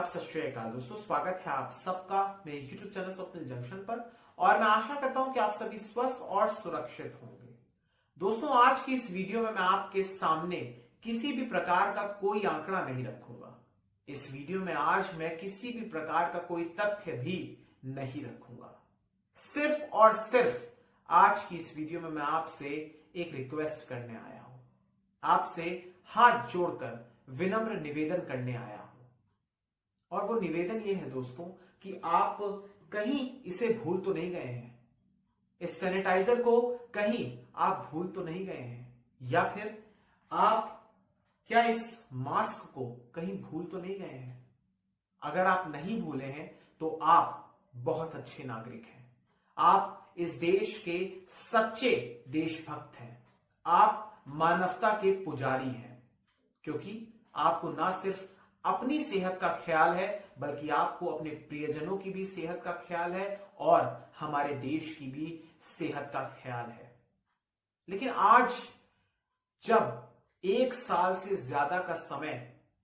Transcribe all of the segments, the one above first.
आदाब, सत श्री अकाल दोस्तों। स्वागत है आप सबका मेरे YouTube चैनल स्वप्निल जंक्शन पर और मैं आशा करता हूं कि आप सभी स्वस्थ और सुरक्षित होंगे। दोस्तों, आज की इस वीडियो में मैं आपके सामने किसी भी प्रकार का कोई आंकड़ा नहीं रखूंगा। इस वीडियो में आज मैं किसी भी प्रकार का कोई तथ्य भी नहीं रखूंगा। सिर्फ और सिर्फ आज की इस वीडियो में मैं आपसे एक रिक्वेस्ट करने आया हूं, आपसे हाथ जोड़कर विनम्र निवेदन करने आया हूं। और वो निवेदन ये है दोस्तों कि आप कहीं इसे भूल तो नहीं गए हैं, इस सैनिटाइजर को कहीं आप भूल तो नहीं गए हैं, या फिर आप क्या इस मास्क को कहीं भूल तो नहीं गए हैं। अगर आप नहीं भूले हैं तो आप बहुत अच्छे नागरिक हैं, आप इस देश के सच्चे देशभक्त हैं, आप मानवता के पुजारी हैं, क्योंकि आपको ना सिर्फ अपनी सेहत का ख्याल है बल्कि आपको अपने प्रियजनों की भी सेहत का ख्याल है और हमारे देश की भी सेहत का ख्याल है। लेकिन आज जब 1 साल से ज्यादा का समय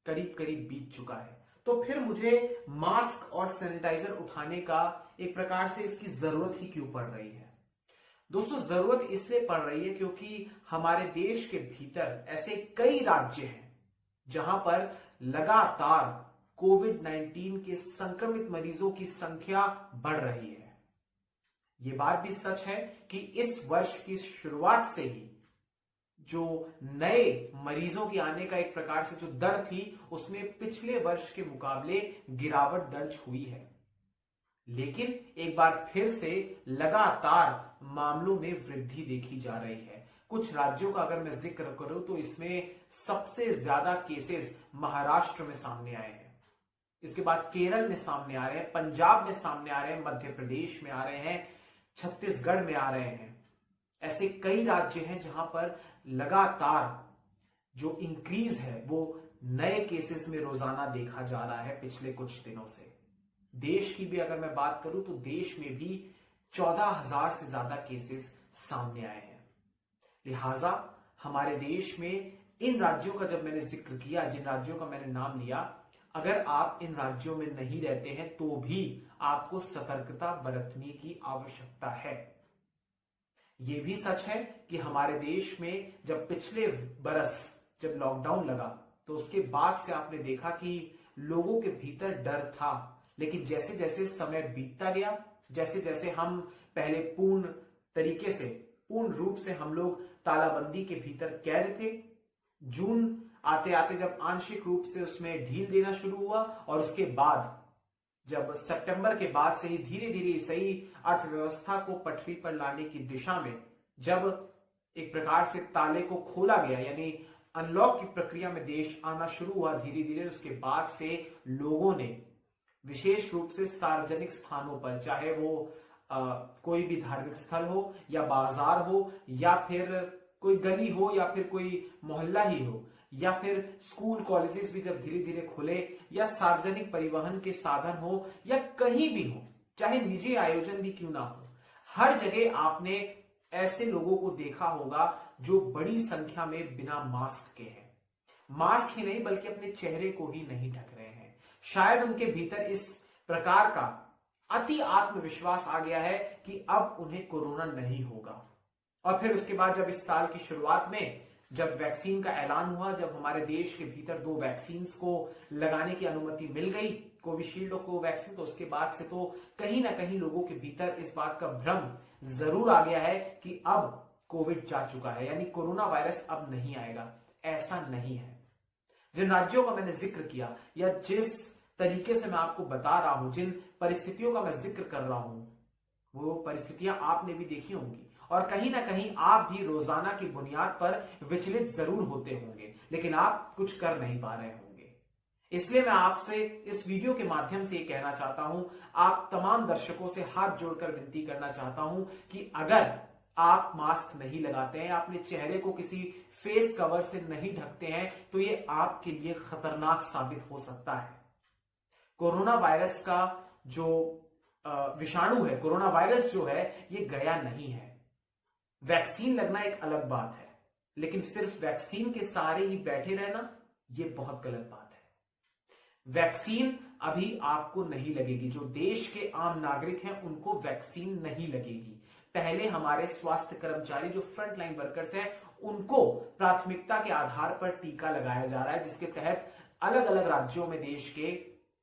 करीब करीब बीत चुका है तो फिर मुझे मास्क और सैनिटाइजर उठाने का एक प्रकार से इसकी जरूरत ही क्यों पड़ रही है। दोस्तों, जरूरत इसलिए पड़ रही है क्योंकि हमारे देश के भीतर ऐसे कई राज्य हैं जहां पर लगातार कोविड-19 के संक्रमित मरीजों की संख्या बढ़ रही है। यह बात भी सच है कि इस वर्ष की शुरुआत से ही जो नए मरीजों के आने का एक प्रकार से जो दर थी उसमें पिछले वर्ष के मुकाबले गिरावट दर्ज हुई है। लेकिन एक बार फिर से लगातार मामलों में वृद्धि देखी जा रही है। कुछ राज्यों का अगर मैं जिक्र करूं तो इसमें सबसे ज्यादा केसेस महाराष्ट्र में सामने आए हैं, इसके बाद केरल में सामने आ रहे हैं, पंजाब में सामने आ रहे हैं, मध्य प्रदेश में आ रहे हैं, छत्तीसगढ़ में आ रहे हैं। ऐसे कई राज्य हैं जहां पर लगातार जो इंक्रीज है वो नए केसेस में रोजाना देखा जा रहा है पिछले कुछ दिनों से। देश की भी अगर मैं बात करूं तो देश में भी 14,000 से ज्यादा केसेस सामने आए हैं। लिहाजा हमारे देश में इन राज्यों का जब मैंने जिक्र किया, जिन राज्यों का मैंने नाम लिया, अगर आप इन राज्यों में नहीं रहते हैं तो भी आपको सतर्कता बरतने की आवश्यकता है। यह भी सच है कि हमारे देश में जब पिछले बरस जब लॉकडाउन लगा तो उसके बाद से आपने देखा कि लोगों के भीतर डर था, लेकिन जैसे जैसे समय बीतता गया, जैसे जैसे हम पहले पूर्ण रूप से हम लोग तालाबंदी के भीतर कैद थे, जून आते आते जब आंशिक रूप से उसमें ढील देना शुरू हुआ और उसके बाद जब सितंबर के बाद से ही धीरे धीरे सही अर्थव्यवस्था को पटरी पर लाने की दिशा में जब एक प्रकार से ताले को खोला गया, यानी अनलॉक की प्रक्रिया में देश आना शुरू हुआ धीरे धीरे, उसके बाद से लोगों ने विशेष रूप से सार्वजनिक स्थानों पर, चाहे वो कोई भी धार्मिक स्थल हो या बाजार हो या फिर कोई गली हो या फिर कोई मोहल्ला ही हो या फिर स्कूल कॉलेजेस भी जब धीरे धीरे खुले या सार्वजनिक परिवहन के साधन हो या कहीं भी हो, चाहे निजी आयोजन भी क्यों ना हो, हर जगह आपने ऐसे लोगों को देखा होगा जो बड़ी संख्या में बिना मास्क के हैं। मास्क ही नहीं बल्कि अपने चेहरे को ही नहीं ढक रहे हैं। शायद उनके भीतर इस प्रकार का अति आत्मविश्वास आ गया है कि अब उन्हें कोरोना नहीं होगा। और फिर उसके बाद जब इस साल की शुरुआत में जब वैक्सीन का ऐलान हुआ, जब हमारे देश के भीतर 2 वैक्सीन को लगाने की अनुमति मिल गई, कोविशील्ड और कोवैक्सीन, तो उसके बाद से तो कहीं ना कहीं लोगों के भीतर इस बात का भ्रम जरूर आ गया है कि अब कोविड जा चुका है, यानी कोरोना वायरस अब नहीं आएगा। ऐसा नहीं है। जिन राज्यों का मैंने जिक्र किया या जिस तरीके से मैं आपको बता रहा हूं, जिन परिस्थितियों का मैं जिक्र कर रहा हूं, वो परिस्थितियां आपने भी देखी होंगी और कहीं ना कहीं आप भी रोजाना की बुनियाद पर विचलित जरूर होते होंगे, लेकिन आप कुछ कर नहीं पा रहे होंगे। इसलिए मैं आपसे इस वीडियो के माध्यम से ये कहना चाहता हूं, आप तमाम दर्शकों से हाथ जोड़कर विनती करना चाहता हूं कि अगर आप मास्क नहीं लगाते हैं, अपने चेहरे को किसी फेस कवर से नहीं ढकते हैं, तो ये आपके लिए खतरनाक साबित हो सकता है। कोरोना वायरस का जो विषाणु है, कोरोना वायरस जो है, ये गया नहीं है। वैक्सीन लगना एक अलग बात है, लेकिन सिर्फ वैक्सीन के सहारे ही बैठे रहना ये बहुत गलत बात है। वैक्सीन अभी आपको नहीं लगेगी। जो देश के आम नागरिक हैं उनको वैक्सीन नहीं लगेगी। पहले हमारे स्वास्थ्य कर्मचारी जो फ्रंट लाइन वर्कर्स हैं उनको प्राथमिकता के आधार पर टीका लगाया जा रहा है, जिसके तहत अलग अलग राज्यों में, देश के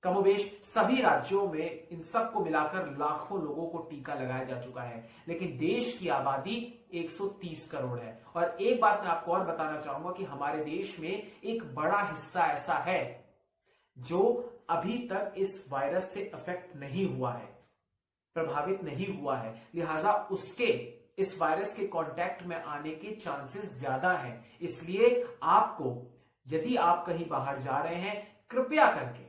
कमोबेश सभी राज्यों में इन सबको मिलाकर लाखों लोगों को टीका लगाया जा चुका है। लेकिन देश की आबादी 130 करोड़ है। और एक बात मैं आपको और बताना चाहूंगा कि हमारे देश में एक बड़ा हिस्सा ऐसा है जो अभी तक इस वायरस से अफेक्ट नहीं हुआ है, प्रभावित नहीं हुआ है, लिहाजा उसके इस वायरस के कांटेक्ट में आने के चांसेस ज्यादा हैं। इसलिए आपको, यदि आप कहीं बाहर जा रहे हैं, कृपया करके,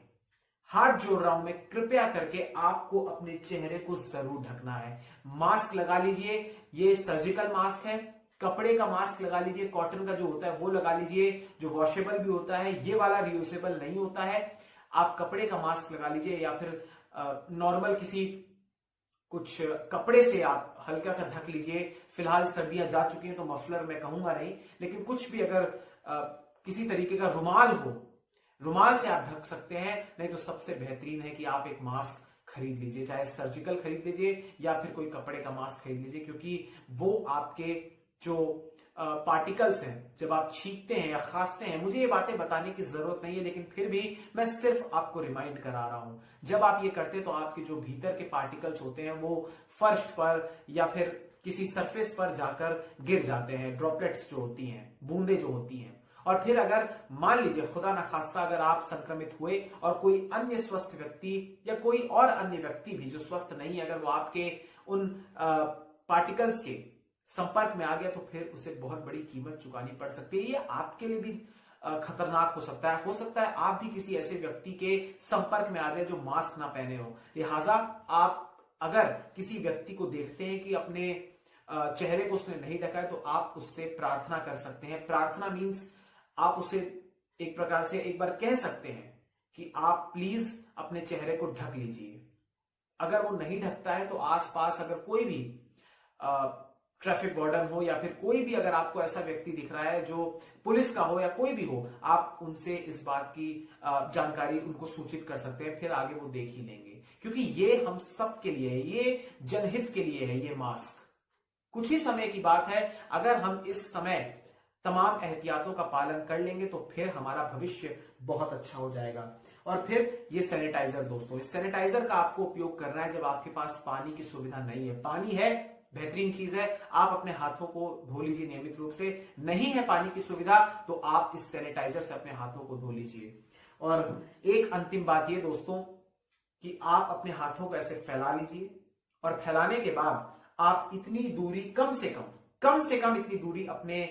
हाथ जोड़ रहा हूं मैं, कृपया करके आपको अपने चेहरे को जरूर ढकना है। मास्क लगा लीजिए, ये सर्जिकल मास्क है, कपड़े का मास्क लगा लीजिए, कॉटन का जो होता है वो लगा लीजिए, जो वॉशेबल भी होता है, ये वाला रियूजेबल नहीं होता है। आप कपड़े का मास्क लगा लीजिए या फिर नॉर्मल किसी कुछ कपड़े से आप हल्का सा ढक लीजिए। फिलहाल सर्दियां जा चुकी हैं तो मफलर मैं कहूंगा नहीं, लेकिन कुछ भी अगर किसी तरीके का रुमाल हो, रुमाल से आप ढक सकते हैं। नहीं तो सबसे बेहतरीन है कि आप एक मास्क खरीद लीजिए, चाहे सर्जिकल खरीद लीजिए या फिर कोई कपड़े का मास्क खरीद लीजिए, क्योंकि वो आपके जो पार्टिकल्स हैं, जब आप छींकते हैं या खांसते हैं, मुझे ये बातें बताने की जरूरत नहीं है, लेकिन फिर भी मैं सिर्फ आपको रिमाइंड करा रहा हूं। जब आप ये करते हैं तो आपके जो भीतर के पार्टिकल्स होते हैं वो फर्श पर या फिर किसी सरफेस पर जाकर गिर जाते हैं, ड्रॉपलेट्स जो होती हैं, बूंदे जो होती हैं। और फिर अगर मान लीजिए खुदा ना खास्ता अगर आप संक्रमित हुए और कोई अन्य स्वस्थ व्यक्ति या कोई और अन्य व्यक्ति भी जो स्वस्थ नहीं है, अगर वो आपके उन पार्टिकल्स के संपर्क में आ गया, तो फिर उसे बहुत बड़ी कीमत चुकानी पड़ सकती है। ये आपके लिए भी खतरनाक हो सकता है। हो सकता है आप भी किसी ऐसे व्यक्ति के संपर्क में आ जाए जो मास्क ना पहने हो। लिहाजा आप अगर किसी व्यक्ति को देखते हैं कि अपने चेहरे को उसने नहीं ढका है, तो आप उससे प्रार्थना कर सकते हैं। प्रार्थना मीन्स आप उसे एक प्रकार से एक बार कह सकते हैं कि आप प्लीज अपने चेहरे को ढक लीजिए। अगर वो नहीं ढकता है तो आसपास अगर कोई भी ट्रैफिक वार्डन हो या फिर कोई भी अगर आपको ऐसा व्यक्ति दिख रहा है जो पुलिस का हो या कोई भी हो, आप उनसे इस बात की जानकारी उनको सूचित कर सकते हैं, फिर आगे वो देख ही लेंगे। क्योंकि ये हम सब के लिए है, ये जनहित के लिए है। ये मास्क कुछ ही समय की बात है। अगर हम इस समय तमाम एहतियातों का पालन कर लेंगे तो फिर हमारा भविष्य बहुत अच्छा हो जाएगा। और फिर ये सैनिटाइजर दोस्तों, इस सैनिटाइजर का आपको उपयोग करना है जब आपके पास पानी की सुविधा नहीं है। पानी है, बेहतरीन चीज है, आप अपने हाथों को धो लीजिए नियमित रूप से। नहीं है पानी की सुविधा तो आप इस सैनिटाइजर से अपने हाथों को धो लीजिए। और एक अंतिम बात ये दोस्तों कि आप अपने हाथों को ऐसे फैला लीजिए और फैलाने के बाद आप इतनी दूरी कम से कम इतनी दूरी अपने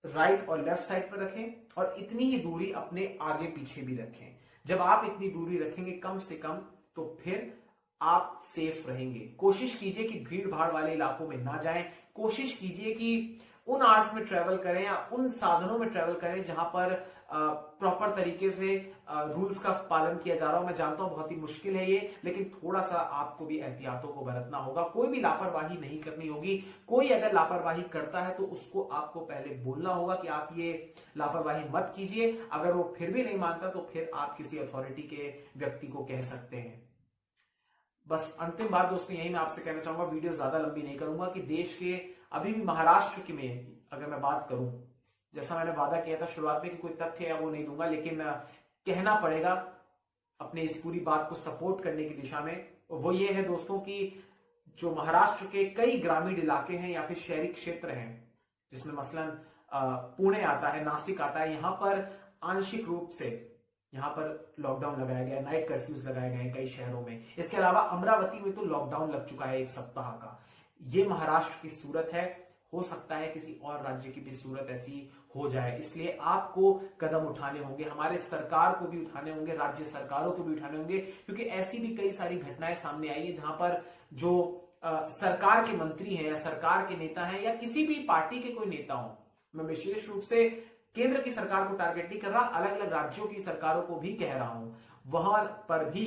राइट और लेफ्ट साइड पर रखें और इतनी ही दूरी अपने आगे पीछे भी रखें। जब आप इतनी दूरी रखेंगे कम से कम, तो फिर आप सेफ रहेंगे। कोशिश कीजिए कि भीड़ भाड़ वाले इलाकों में ना जाएं। कोशिश कीजिए कि उन आवर्स में ट्रेवल करें या उन साधनों में ट्रेवल करें जहां पर प्रॉपर तरीके से रूल्स का पालन किया जा रहा हो। मैं जानता हूं बहुत ही मुश्किल है ये, लेकिन थोड़ा सा आपको भी एहतियातों को बरतना होगा। कोई भी लापरवाही नहीं करनी होगी। कोई अगर लापरवाही करता है तो उसको आपको पहले बोलना होगा कि आप ये लापरवाही मत कीजिए। अगर वो फिर भी नहीं मानता तो फिर आप किसी अथॉरिटी के व्यक्ति को कह सकते हैं। बस अंतिम बात दोस्तों यही मैं आपसे कहना चाहूंगा, वीडियो ज्यादा लंबी नहीं करूंगा, कि देश के अभी भी महाराष्ट्र की में अगर मैं बात करूं, जैसा मैंने वादा किया था शुरुआत में कि कोई तथ्य है वो नहीं दूंगा, लेकिन कहना पड़ेगा अपने इस पूरी बात को सपोर्ट करने की दिशा में। वो ये है दोस्तों कि जो महाराष्ट्र के कई ग्रामीण इलाके हैं या फिर शहरी क्षेत्र हैं, जिसमें मसलन पुणे आता है, नासिक आता है, यहां पर आंशिक रूप से यहां पर लॉकडाउन लगाया गया है, नाइट कर्फ्यूज लगाए गए हैं कई शहरों में। इसके अलावा अमरावती में तो लॉकडाउन लग चुका है 1 सप्ताह का। ये महाराष्ट्र की सूरत है, हो सकता है किसी और राज्य की भी सूरत ऐसी हो जाए। इसलिए आपको कदम उठाने होंगे, हमारे सरकार को भी उठाने होंगे, राज्य सरकारों को भी उठाने होंगे, क्योंकि ऐसी भी कई सारी घटनाएं सामने आई है जहां पर जो सरकार के मंत्री हैं या सरकार के नेता हैं या किसी भी पार्टी के कोई नेता हो, मैं विशेष रूप से केंद्र की सरकार को टारगेट नहीं कर रहा, अलग अलग राज्यों की सरकारों को भी कह रहा हूं, वहां पर भी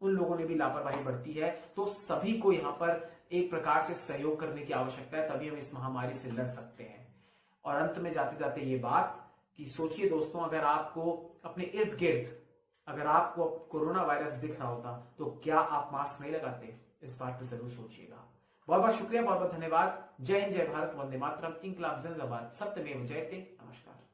उन लोगों ने भी लापरवाही बरती है। तो सभी को यहां पर एक प्रकार से सहयोग करने की आवश्यकता है, तभी हम इस महामारी से लड़ सकते हैं। और अंत में जाते जाते ये बात कि सोचिए दोस्तों, अगर आपको अपने इर्द गिर्द अगर आपको कोरोना वायरस दिख रहा होता तो क्या आप मास्क नहीं लगाते? इस बात पर जरूर सोचिएगा। बहुत बहुत शुक्रिया, बहुत बहुत धन्यवाद। जय हिंद, जय भारत, वंदे मातरम, इंकलाब जिंदाबाद, सत्यमेव जयते। नमस्कार।